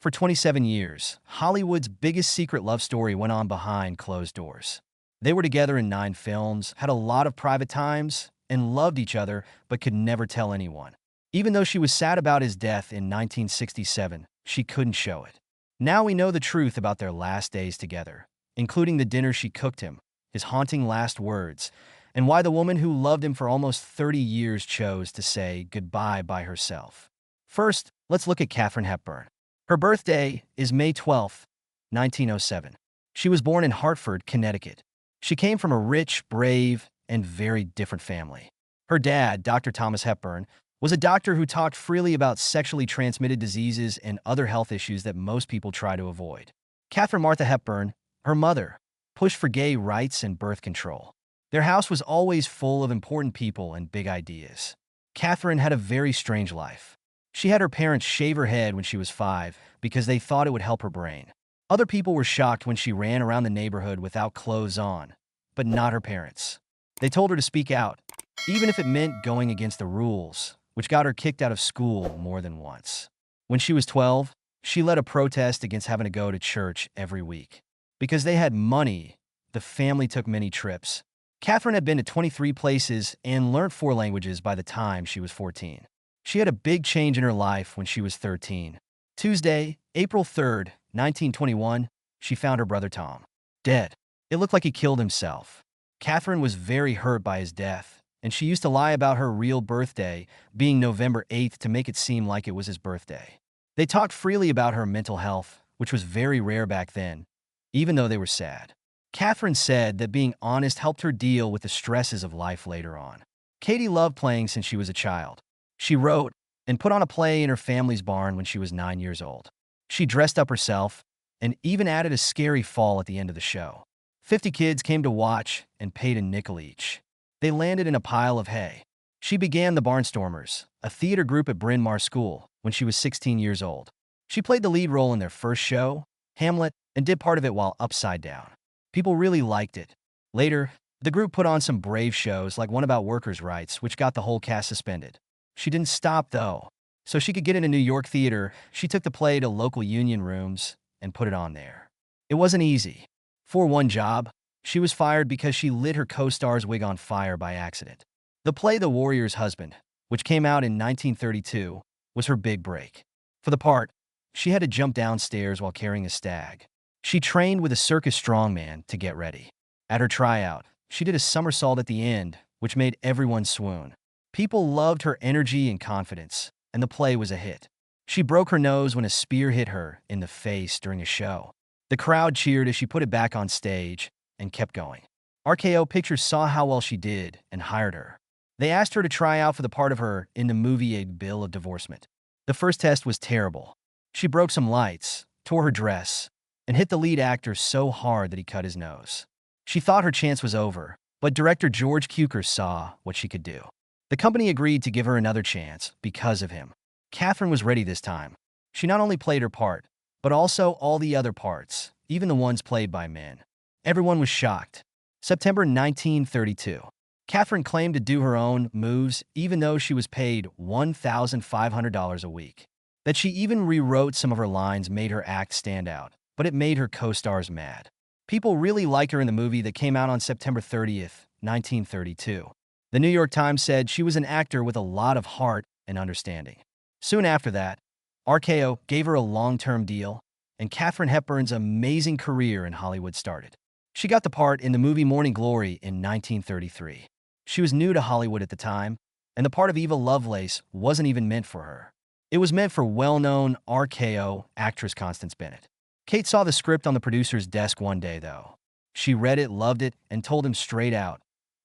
For 27 years, Hollywood's biggest secret love story went on behind closed doors. They were together in 9 films, had a lot of private times, and loved each other, but could never tell anyone. Even though she was sad about his death in 1967, she couldn't show it. Now we know the truth about their last days together, including the dinner she cooked him, his haunting last words, and why the woman who loved him for almost 30 years chose to say goodbye by herself. First, let's look at Katharine Hepburn. Her birthday is May 12, 1907. She was born in Hartford, Connecticut. She came from a rich, brave, and very different family. Her dad, Dr. Thomas Hepburn, was a doctor who talked freely about sexually transmitted diseases and other health issues that most people try to avoid. Catherine Martha Hepburn, her mother, pushed for gay rights and birth control. Their house was always full of important people and big ideas. Catherine had a very strange life. She had her parents shave her head when she was 5 because they thought it would help her brain. Other people were shocked when she ran around the neighborhood without clothes on, but not her parents. They told her to speak out, even if it meant going against the rules, which got her kicked out of school more than once. When she was 12, she led a protest against having to go to church every week. Because they had money, the family took many trips. Catherine had been to 23 places and learned 4 languages by the time she was 14. She had a big change in her life when she was 13. Tuesday, April 3rd, 1921, she found her brother Tom dead. It looked like he killed himself. Catherine was very hurt by his death, and she used to lie about her real birthday being November 8th to make it seem like it was his birthday. They talked freely about her mental health, which was very rare back then, even though they were sad. Catherine said that being honest helped her deal with the stresses of life later on. Katie loved playing since she was a child. She wrote and put on a play in her family's barn when she was 9 years old. She dressed up herself and even added a scary fall at the end of the show. 50 kids came to watch and paid a nickel each. They landed in a pile of hay. She began the Barnstormers, a theater group at Bryn Mawr School, when she was 16 years old. She played the lead role in their first show, Hamlet, and did part of it while upside down. People really liked it. Later, the group put on some brave shows like one about workers' rights, which got the whole cast suspended. She didn't stop, though. So she could get into New York theater, she took the play to local union rooms and put it on there. It wasn't easy. For one job, she was fired because she lit her co-star's wig on fire by accident. The play The Warrior's Husband, which came out in 1932, was her big break. For the part, she had to jump downstairs while carrying a stag. She trained with a circus strongman to get ready. At her tryout, she did a somersault at the end, which made everyone swoon. People loved her energy and confidence, and the play was a hit. She broke her nose when a spear hit her in the face during a show. The crowd cheered as she put it back on stage and kept going. RKO Pictures saw how well she did and hired her. They asked her to try out for the part of her in the movie A Bill of Divorcement. The first test was terrible. She broke some lights, tore her dress, and hit the lead actor so hard that he cut his nose. She thought her chance was over, but director George Cukor saw what she could do. The company agreed to give her another chance because of him. Catherine was ready this time. She not only played her part, but also all the other parts, even the ones played by men. Everyone was shocked. September 1932. Catherine claimed to do her own moves even though she was paid $1,500 a week. That she even rewrote some of her lines made her act stand out, but it made her co-stars mad. People really liked her in the movie that came out on September 30th, 1932. The New York Times said she was an actor with a lot of heart and understanding. Soon after that, RKO gave her a long-term deal, and Katharine Hepburn's amazing career in Hollywood started. She got the part in the movie Morning Glory in 1933. She was new to Hollywood at the time, and the part of Eva Lovelace wasn't even meant for her. It was meant for well-known RKO actress Constance Bennett. Kate saw the script on the producer's desk one day, though. She read it, loved it, and told him straight out,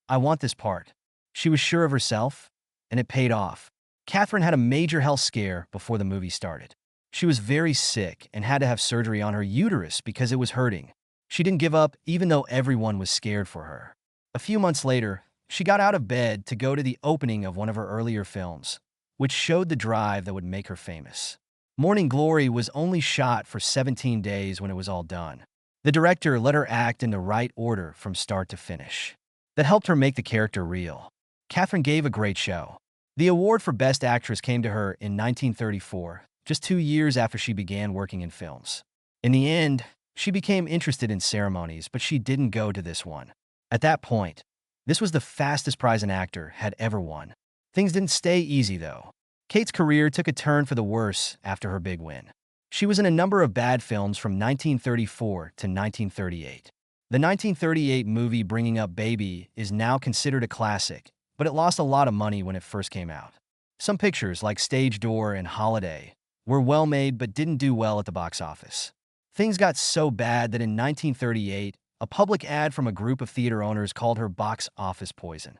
"I want this part." She was sure of herself, and it paid off. Catherine had a major health scare before the movie started. She was very sick and had to have surgery on her uterus because it was hurting. She didn't give up even though everyone was scared for her. A few months later, she got out of bed to go to the opening of one of her earlier films, which showed the drive that would make her famous. Morning Glory was only shot for 17 days when it was all done. The director let her act in the right order from start to finish. That helped her make the character real. Catherine gave a great show. The award for Best Actress came to her in 1934, just 2 years after she began working in films. In the end, she became interested in ceremonies, but she didn't go to this one. At that point, this was the fastest prize an actor had ever won. Things didn't stay easy, though. Kate's career took a turn for the worse after her big win. She was in a number of bad films from 1934 to 1938. The 1938 movie Bringing Up Baby is now considered a classic, but it lost a lot of money when it first came out. Some pictures, like Stage Door and Holiday, were well made but didn't do well at the box office. Things got so bad that in 1938, a public ad from a group of theater owners called her box office poison.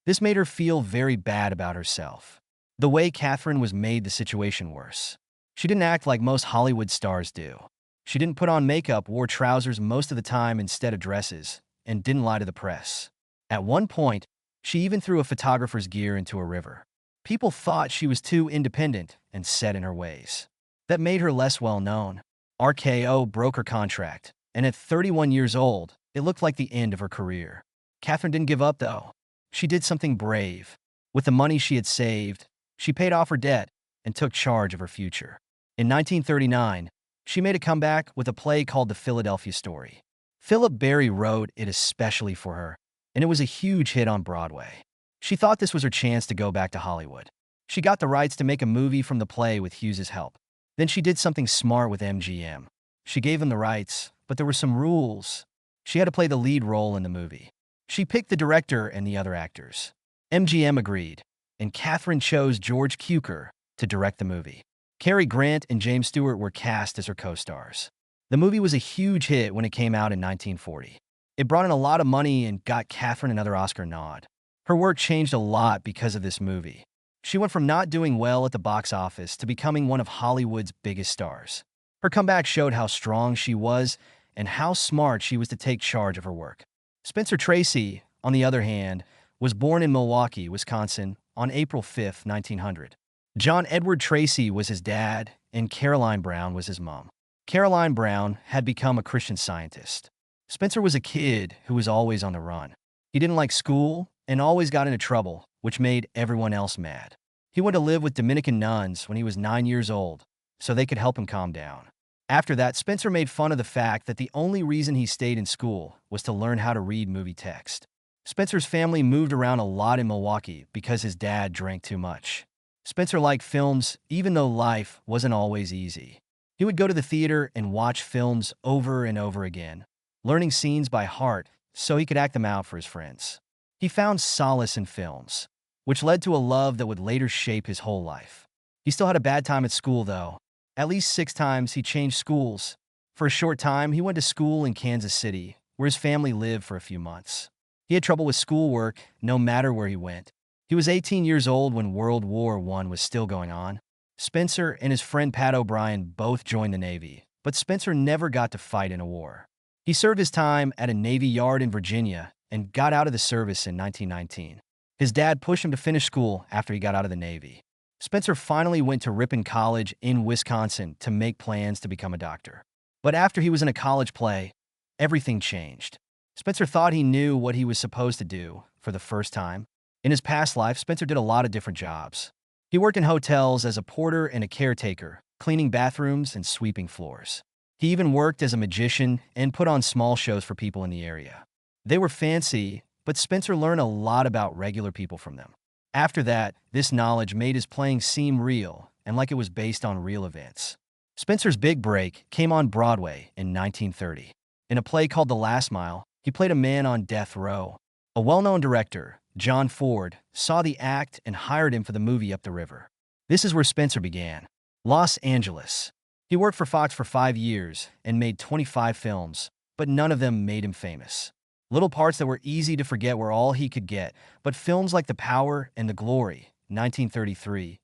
This made her feel very bad about herself. The way Katharine was made the situation worse. She didn't act like most Hollywood stars do. She didn't put on makeup, wore trousers most of the time instead of dresses, and didn't lie to the press. At one point, she even threw a photographer's gear into a river. People thought she was too independent and set in her ways. That made her less well known. RKO broke her contract, and at 31 years old, it looked like the end of her career. Katharine didn't give up, though. She did something brave. With the money she had saved, she paid off her debt and took charge of her future. In 1939, she made a comeback with a play called The Philadelphia Story. Philip Barry wrote it especially for her, and it was a huge hit on Broadway. She thought this was her chance to go back to Hollywood. She got the rights to make a movie from the play with Hughes's help. Then she did something smart with MGM. She gave him the rights, but there were some rules. She had to play the lead role in the movie. She picked the director and the other actors. MGM agreed, and Katharine chose George Cukor to direct the movie. Cary Grant and James Stewart were cast as her co-stars. The movie was a huge hit when it came out in 1940. It brought in a lot of money and got Katharine another Oscar nod. Her work changed a lot because of this movie. She went from not doing well at the box office to becoming one of Hollywood's biggest stars. Her comeback showed how strong she was and how smart she was to take charge of her work. Spencer Tracy, on the other hand, was born in Milwaukee, Wisconsin, on April 5, 1900. John Edward Tracy was his dad, and Caroline Brown was his mom. Caroline Brown had become a Christian Scientist. Spencer was a kid who was always on the run. He didn't like school and always got into trouble, which made everyone else mad. He went to live with Dominican nuns when he was 9 years old, so they could help him calm down. After that, Spencer made fun of the fact that the only reason he stayed in school was to learn how to read movie text. Spencer's family moved around a lot in Milwaukee because his dad drank too much. Spencer liked films, even though life wasn't always easy. He would go to the theater and watch films over and over again, learning scenes by heart so he could act them out for his friends. He found solace in films, which led to a love that would later shape his whole life. He still had a bad time at school, though. At least 6 times he changed schools. For a short time, he went to school in Kansas City, where his family lived for a few months. He had trouble with schoolwork no matter where he went. He was 18 years old when World War I was still going on. Spencer and his friend Pat O'Brien both joined the Navy, but Spencer never got to fight in a war. He served his time at a Navy yard in Virginia and got out of the service in 1919. His dad pushed him to finish school after he got out of the Navy. Spencer finally went to Ripon College in Wisconsin to make plans to become a doctor. But after he was in a college play, everything changed. Spencer thought he knew what he was supposed to do for the first time. In his past life, Spencer did a lot of different jobs. He worked in hotels as a porter and a caretaker, cleaning bathrooms and sweeping floors. He even worked as a magician and put on small shows for people in the area. They were fancy, but Spencer learned a lot about regular people from them. After that, this knowledge made his playing seem real and like it was based on real events. Spencer's big break came on Broadway in 1930. In a play called The Last Mile, he played a man on death row. A well-known director, John Ford, saw the act and hired him for the movie Up the River. This is where Spencer began. Los Angeles. He worked for Fox for 5 years and made 25 films, but none of them made him famous. Little parts that were easy to forget were all he could get, but films like The Power and The Glory, 1933,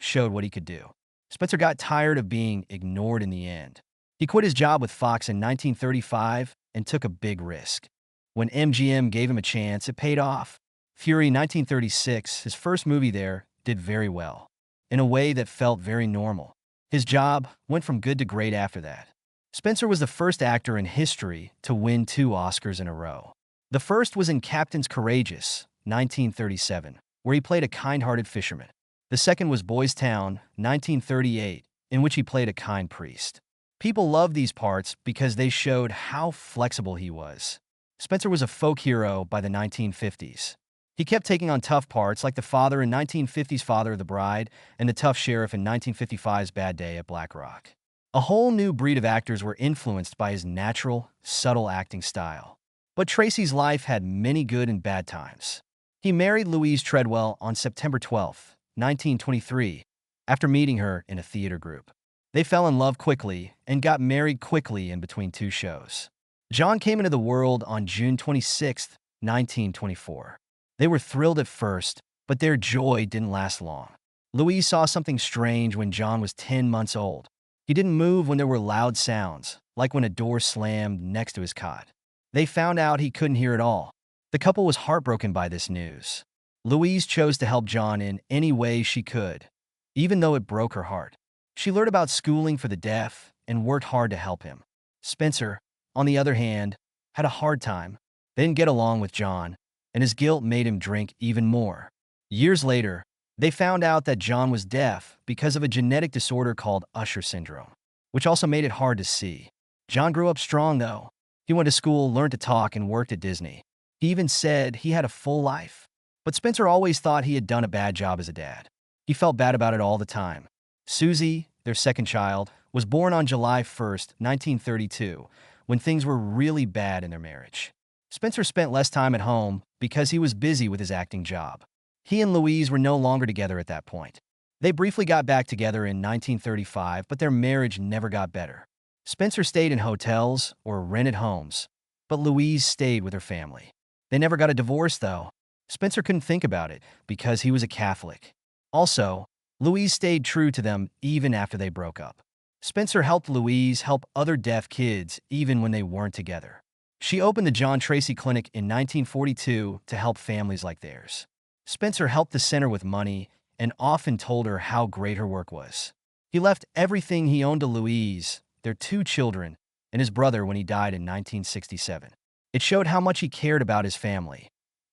showed what he could do. Spencer got tired of being ignored in the end. He quit his job with Fox in 1935 and took a big risk. When MGM gave him a chance, it paid off. Fury 1936, his first movie there, did very well, in a way that felt very normal. His job went from good to great after that. Spencer was the first actor in history to win 2 Oscars in a row. The first was in Captain's Courageous, 1937, where he played a kind-hearted fisherman. The second was Boys Town, 1938, in which he played a kind priest. People loved these parts because they showed how flexible he was. Spencer was a folk hero by the 1950s. He kept taking on tough parts like the father in 1950's Father of the Bride and the tough sheriff in 1955's Bad Day at Black Rock. A whole new breed of actors were influenced by his natural, subtle acting style. But Tracy's life had many good and bad times. He married Louise Treadwell on September 12, 1923, after meeting her in a theater group. They fell in love quickly and got married quickly in between two shows. John came into the world on June 26, 1924. They were thrilled at first, but their joy didn't last long. Louise saw something strange when John was 10 months old. He didn't move when there were loud sounds, like when a door slammed next to his cot. They found out he couldn't hear at all. The couple was heartbroken by this news. Louise chose to help John in any way she could, even though it broke her heart. She learned about schooling for the deaf and worked hard to help him. Spencer, on the other hand, had a hard time. They didn't get along with John, and his guilt made him drink even more. Years later, they found out that John was deaf because of a genetic disorder called Usher syndrome, which also made it hard to see. John grew up strong, though. He went to school, learned to talk, and worked at Disney. He even said he had a full life. But Spencer always thought he had done a bad job as a dad. He felt bad about it all the time. Susie, their second child, was born on July 1st, 1932, when things were really bad in their marriage. Spencer spent less time at home because he was busy with his acting job. He and Louise were no longer together at that point. They briefly got back together in 1935, but their marriage never got better. Spencer stayed in hotels or rented homes, but Louise stayed with her family. They never got a divorce, though. Spencer couldn't think about it because he was a Catholic. Also, Louise stayed true to them even after they broke up. Spencer helped Louise help other deaf kids even when they weren't together. She opened the John Tracy Clinic in 1942 to help families like theirs. Spencer helped the center with money and often told her how great her work was. He left everything he owned to Louise, their two children, and his brother when he died in 1967. It showed how much he cared about his family,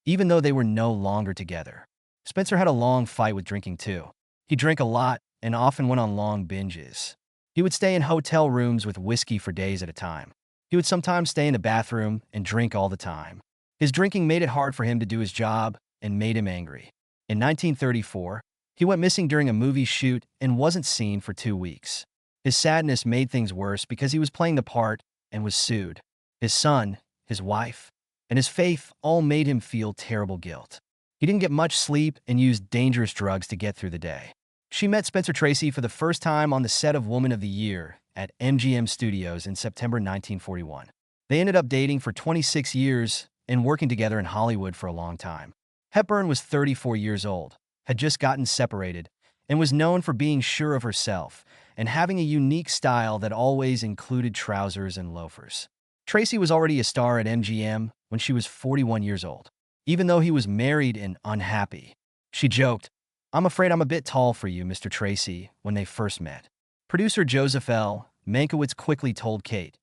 even though they were no longer together. Spencer had a long fight with drinking too. He drank a lot and often went on long binges. He would stay in hotel rooms with whiskey for days at a time. He would sometimes stay in the bathroom and drink all the time. His drinking made it hard for him to do his job and made him angry. In 1934, he went missing during a movie shoot and wasn't seen for 2 weeks. His sadness made things worse because he was playing the part and was sued. His son, his wife, and his faith all made him feel terrible guilt. He didn't get much sleep and used dangerous drugs to get through the day. She met Spencer Tracy for the first time on the set of Woman of the Year at MGM Studios in September 1941. They ended up dating for 26 years and working together in Hollywood for a long time. Hepburn was 34 years old, had just gotten separated, and was known for being sure of herself and having a unique style that always included trousers and loafers. Tracy was already a star at MGM when she was 41 years old. Even though he was married and unhappy, she joked, "I'm afraid I'm a bit tall for you, Mr. Tracy," when they first met. Producer Joseph L. Mankiewicz quickly told Kate,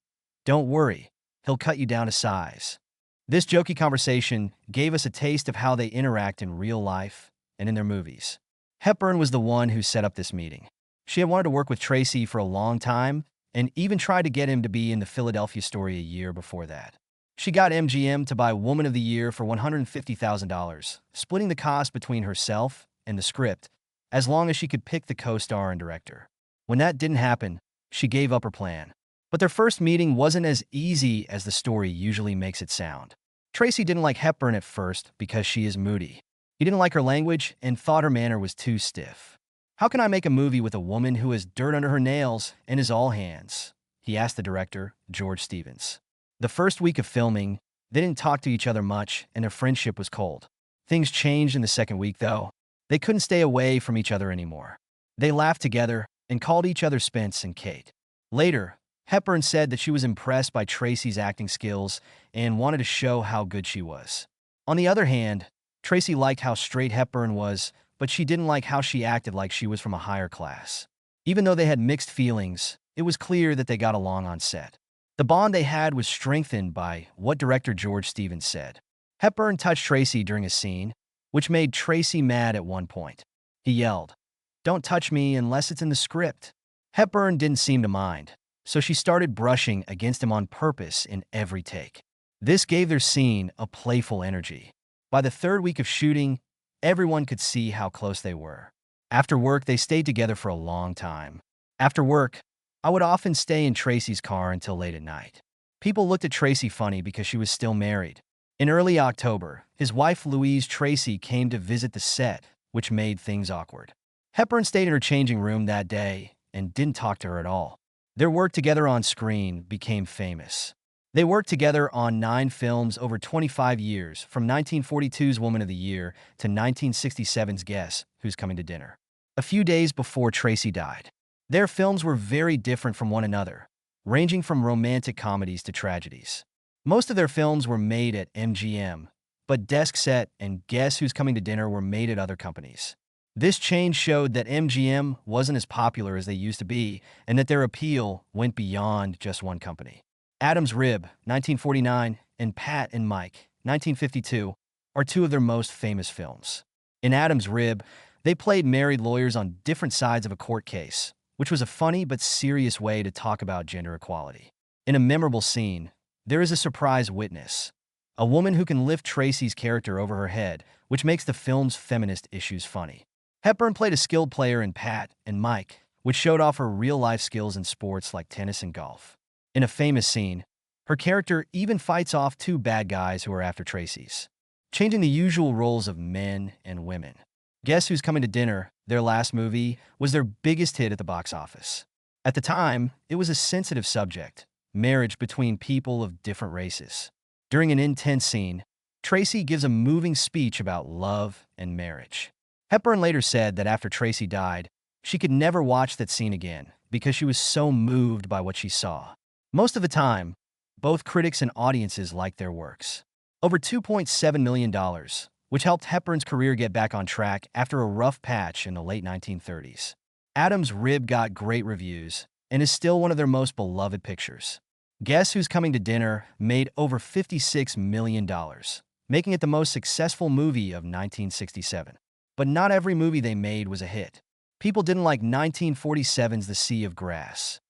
"Don't worry, he'll cut you down to size." This jokey conversation gave us a taste of how they interact in real life and in their movies. Hepburn was the one who set up this meeting. She had wanted to work with Tracy for a long time and even tried to get him to be in the Philadelphia story a year before that. She got MGM to buy Woman of the Year for $150,000, splitting the cost between herself and the script, as long as she could pick the co-star and director. When that didn't happen, she gave up her plan. But their first meeting wasn't as easy as the story usually makes it sound. Tracy didn't like Hepburn at first because she is moody. He didn't like her language and thought her manner was too stiff. "How can I make a movie with a woman who has dirt under her nails and is all hands?" he asked the director, George Stevens. The first week of filming, they didn't talk to each other much and their friendship was cold. Things changed in the second week, though. They couldn't stay away from each other anymore. They laughed together and called each other Spence and Kate. Later, Hepburn said that she was impressed by Tracy's acting skills and wanted to show how good she was. On the other hand, Tracy liked how straight Hepburn was, but she didn't like how she acted like she was from a higher class. Even though they had mixed feelings, it was clear that they got along on set. The bond they had was strengthened by what director George Stevens said. Hepburn touched Tracy during a scene, which made Tracy mad at one point. He yelled, "Don't touch me unless it's in the script." Hepburn didn't seem to mind, so she started brushing against him on purpose in every take. This gave their scene a playful energy. By the third week of shooting, everyone could see how close they were. After work, they stayed together for a long time. After work, I would often stay in Tracy's car until late at night. People looked at Tracy funny because she was still married. In early October, his wife Louise Tracy came to visit the set, which made things awkward. Hepburn stayed in her changing room that day and didn't talk to her at all. Their work together on screen became famous. They worked together on 9 films over 25 years, from 1942's Woman of the Year to 1967's Guess Who's Coming to Dinner. A few days before Tracy died, their films were very different from one another, ranging from romantic comedies to tragedies. Most of their films were made at MGM, but Desk Set and Guess Who's Coming to Dinner were made at other companies. This change showed that MGM wasn't as popular as they used to be, and that their appeal went beyond just one company. Adam's Rib, 1949, and Pat and Mike, 1952, are 2 of their most famous films. In Adam's Rib, they played married lawyers on different sides of a court case, which was a funny but serious way to talk about gender equality. In a memorable scene, there is a surprise witness, a woman who can lift Tracy's character over her head, which makes the film's feminist issues funny. Hepburn played a skilled player in Pat and Mike, which showed off her real-life skills in sports like tennis and golf. In a famous scene, her character even fights off 2 bad guys who are after Tracy's, changing the usual roles of men and women. Guess Who's Coming to Dinner, their last movie, was their biggest hit at the box office. At the time, it was a sensitive subject, marriage between people of different races. During an intense scene, Tracy gives a moving speech about love and marriage. Hepburn later said that after Tracy died, she could never watch that scene again because she was so moved by what she saw. Most of the time, both critics and audiences liked their works. Over $2.7 million, which helped Hepburn's career get back on track after a rough patch in the late 1930s. Adam's Rib got great reviews and is still one of their most beloved pictures. Guess Who's Coming to Dinner made over $56 million, making it the most successful movie of 1967. But not every movie they made was a hit. People didn't like 1947's The Sea of Grass.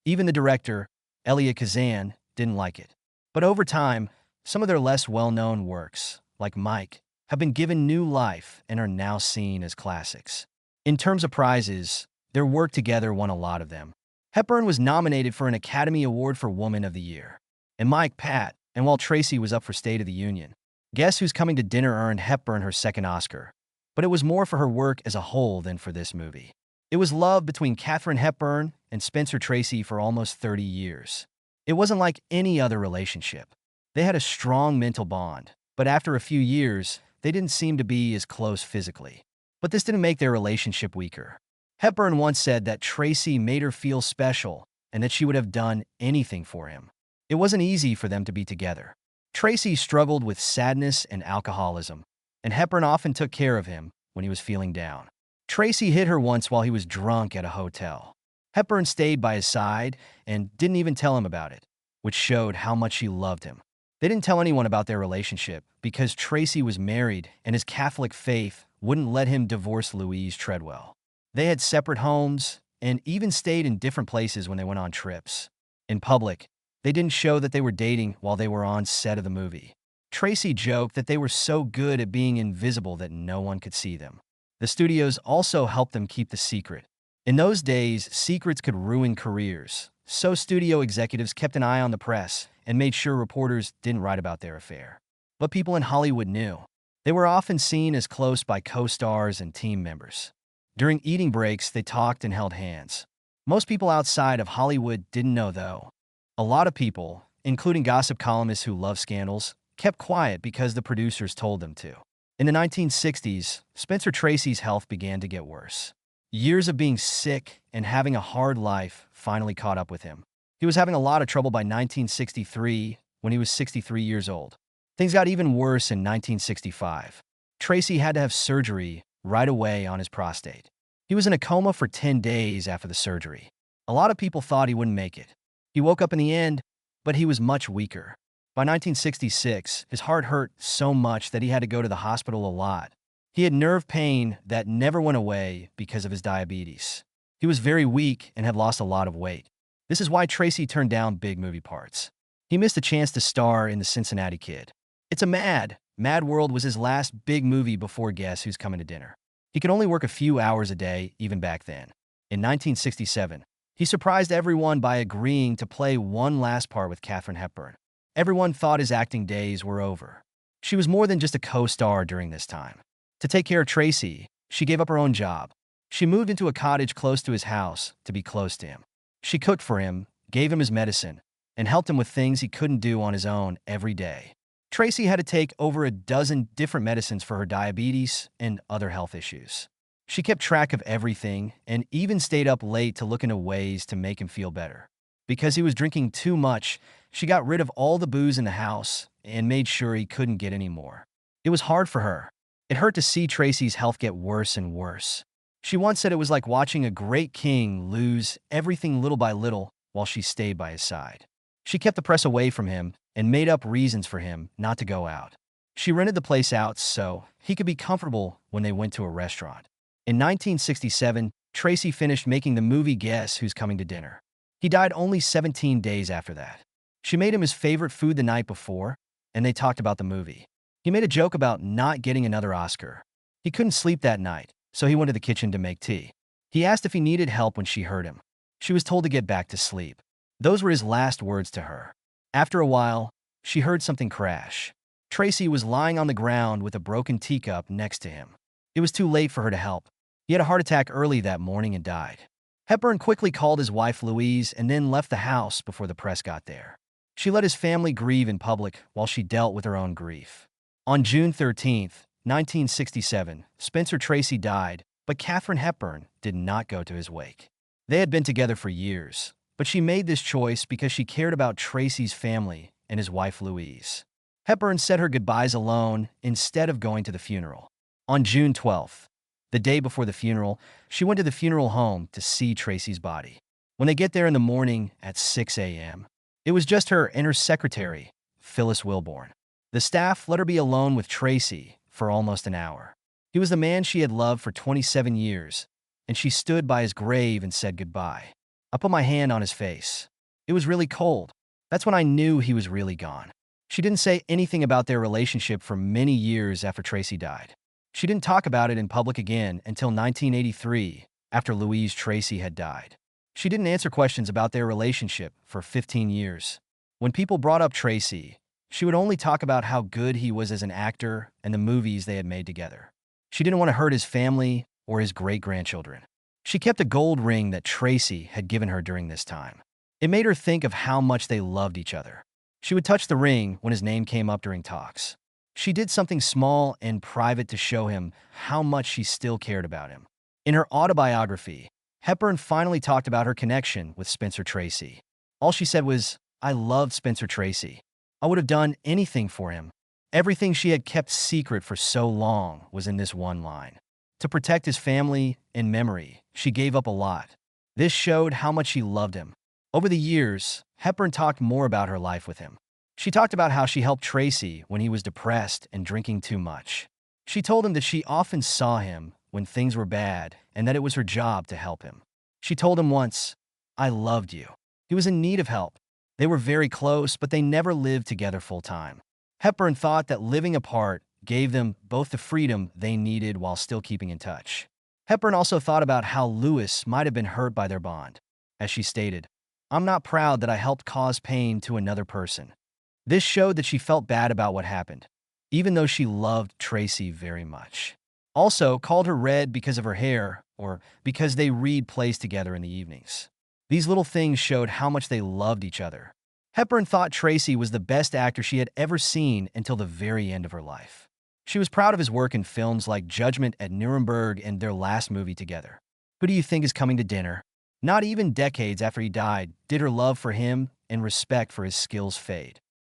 Even the director, Elia Kazan, didn't like it. But over time, some of their less well-known works, like Mike, have been given new life and are now seen as classics. In terms of prizes, their work together won a lot of them. Hepburn was nominated for an Academy Award for Woman of the Year, and Mike Pat, and while Tracy was up for State of the Union. Guess Who's Coming to Dinner earned Hepburn her second Oscar, but it was more for her work as a whole than for this movie. It was love between Katharine Hepburn and Spencer Tracy for almost 30 years. It wasn't like any other relationship. They had a strong mental bond, but after a few years, they didn't seem to be as close physically. But this didn't make their relationship weaker. Hepburn once said that Tracy made her feel special and that she would have done anything for him. It wasn't easy for them to be together. Tracy struggled with sadness and alcoholism, and Hepburn often took care of him when he was feeling down. Tracy hit her once while he was drunk at a hotel. Hepburn stayed by his side and didn't even tell him about it, which showed how much she loved him. They didn't tell anyone about their relationship because Tracy was married and his Catholic faith wouldn't let him divorce Louise Treadwell. They had separate homes and even stayed in different places when they went on trips. In public, they didn't show that they were dating while they were on set of the movie. Tracy joked that they were so good at being invisible that no one could see them. The studios also helped them keep the secret. In those days, secrets could ruin careers, so studio executives kept an eye on the press and made sure reporters didn't write about their affair. But people in Hollywood knew. They were often seen as close by co-stars and team members. During eating breaks, they talked and held hands. Most people outside of Hollywood didn't know, though. A lot of people, including gossip columnists who love scandals, kept quiet because the producers told them to. In the 1960s, Spencer Tracy's health began to get worse. Years of being sick and having a hard life finally caught up with him. He was having a lot of trouble by 1963 when he was 63 years old. Things got even worse in 1965. Tracy had to have surgery right away on his prostate. He was in a coma for 10 days after the surgery. A lot of people thought he wouldn't make it. He woke up in the end, but he was much weaker. By 1966, his heart hurt so much that he had to go to the hospital a lot. He had nerve pain that never went away because of his diabetes. He was very weak and had lost a lot of weight. This is why Tracy turned down big movie parts. He missed a chance to star in The Cincinnati Kid. It's a Mad World was his last big movie before Guess Who's Coming to Dinner. He could only work a few hours a day, even back then. In 1967, he surprised everyone by agreeing to play one last part with Katharine Hepburn. Everyone thought his acting days were over. She was more than just a co-star during this time. To take care of Tracy, she gave up her own job. She moved into a cottage close to his house to be close to him. She cooked for him, gave him his medicine, and helped him with things he couldn't do on his own every day. Tracy had to take over a dozen different medicines for her diabetes and other health issues. She kept track of everything and even stayed up late to look into ways to make him feel better. Because he was drinking too much, she got rid of all the booze in the house and made sure he couldn't get any more. It was hard for her. It hurt to see Tracy's health get worse and worse. She once said it was like watching a great king lose everything little by little while she stayed by his side. She kept the press away from him and made up reasons for him not to go out. She rented the place out so he could be comfortable when they went to a restaurant. In 1967, Tracy finished making the movie Guess Who's Coming to Dinner. He died only 17 days after that. She made him his favorite food the night before, and they talked about the movie. He made a joke about not getting another Oscar. He couldn't sleep that night, so he went to the kitchen to make tea. He asked if he needed help when she heard him. She was told to get back to sleep. Those were his last words to her. After a while, she heard something crash. Tracy was lying on the ground with a broken teacup next to him. It was too late for her to help. He had a heart attack early that morning and died. Hepburn quickly called his wife Louise and then left the house before the press got there. She let his family grieve in public while she dealt with her own grief. On June 13, 1967, Spencer Tracy died, but Katharine Hepburn did not go to his wake. They had been together for years, but she made this choice because she cared about Tracy's family and his wife Louise. Hepburn said her goodbyes alone instead of going to the funeral. On June 12th, the day before the funeral, she went to the funeral home to see Tracy's body. When they get there in the morning at 6 a.m., it was just her and her secretary, Phyllis Wilborn. The staff let her be alone with Tracy for almost an hour. He was the man she had loved for 27 years, and she stood by his grave and said goodbye. I put my hand on his face. It was really cold. That's when I knew he was really gone. She didn't say anything about their relationship for many years after Tracy died. She didn't talk about it in public again until 1983, after Louise Tracy had died. She didn't answer questions about their relationship for 15 years. When people brought up Tracy, she would only talk about how good he was as an actor and the movies they had made together. She didn't want to hurt his family or his great-grandchildren. She kept a gold ring that Tracy had given her during this time. It made her think of how much they loved each other. She would touch the ring when his name came up during talks. She did something small and private to show him how much she still cared about him. In her autobiography, Hepburn finally talked about her connection with Spencer Tracy. All she said was, "I loved Spencer Tracy. I would have done anything for him." Everything she had kept secret for so long was in this one line. To protect his family and memory, she gave up a lot. This showed how much she loved him. Over the years, Hepburn talked more about her life with him. She talked about how she helped Tracy when he was depressed and drinking too much. She told him that she often saw him when things were bad and that it was her job to help him. She told him once, "I loved you." He was in need of help. They were very close, but they never lived together full-time. Hepburn thought that living apart gave them both the freedom they needed while still keeping in touch. Hepburn also thought about how Lewis might have been hurt by their bond. As she stated, "I'm not proud that I helped cause pain to another person." This showed that she felt bad about what happened, even though she loved Tracy very much. Also called her Red because of her hair or because they read plays together in the evenings. These little things showed how much they loved each other. Hepburn thought Tracy was the best actor she had ever seen until the very end of her life. She was proud of his work in films like Judgment at Nuremberg and their last movie together. Who do you think is coming to dinner? Not even decades after he died did her love for him and respect for his skills fade.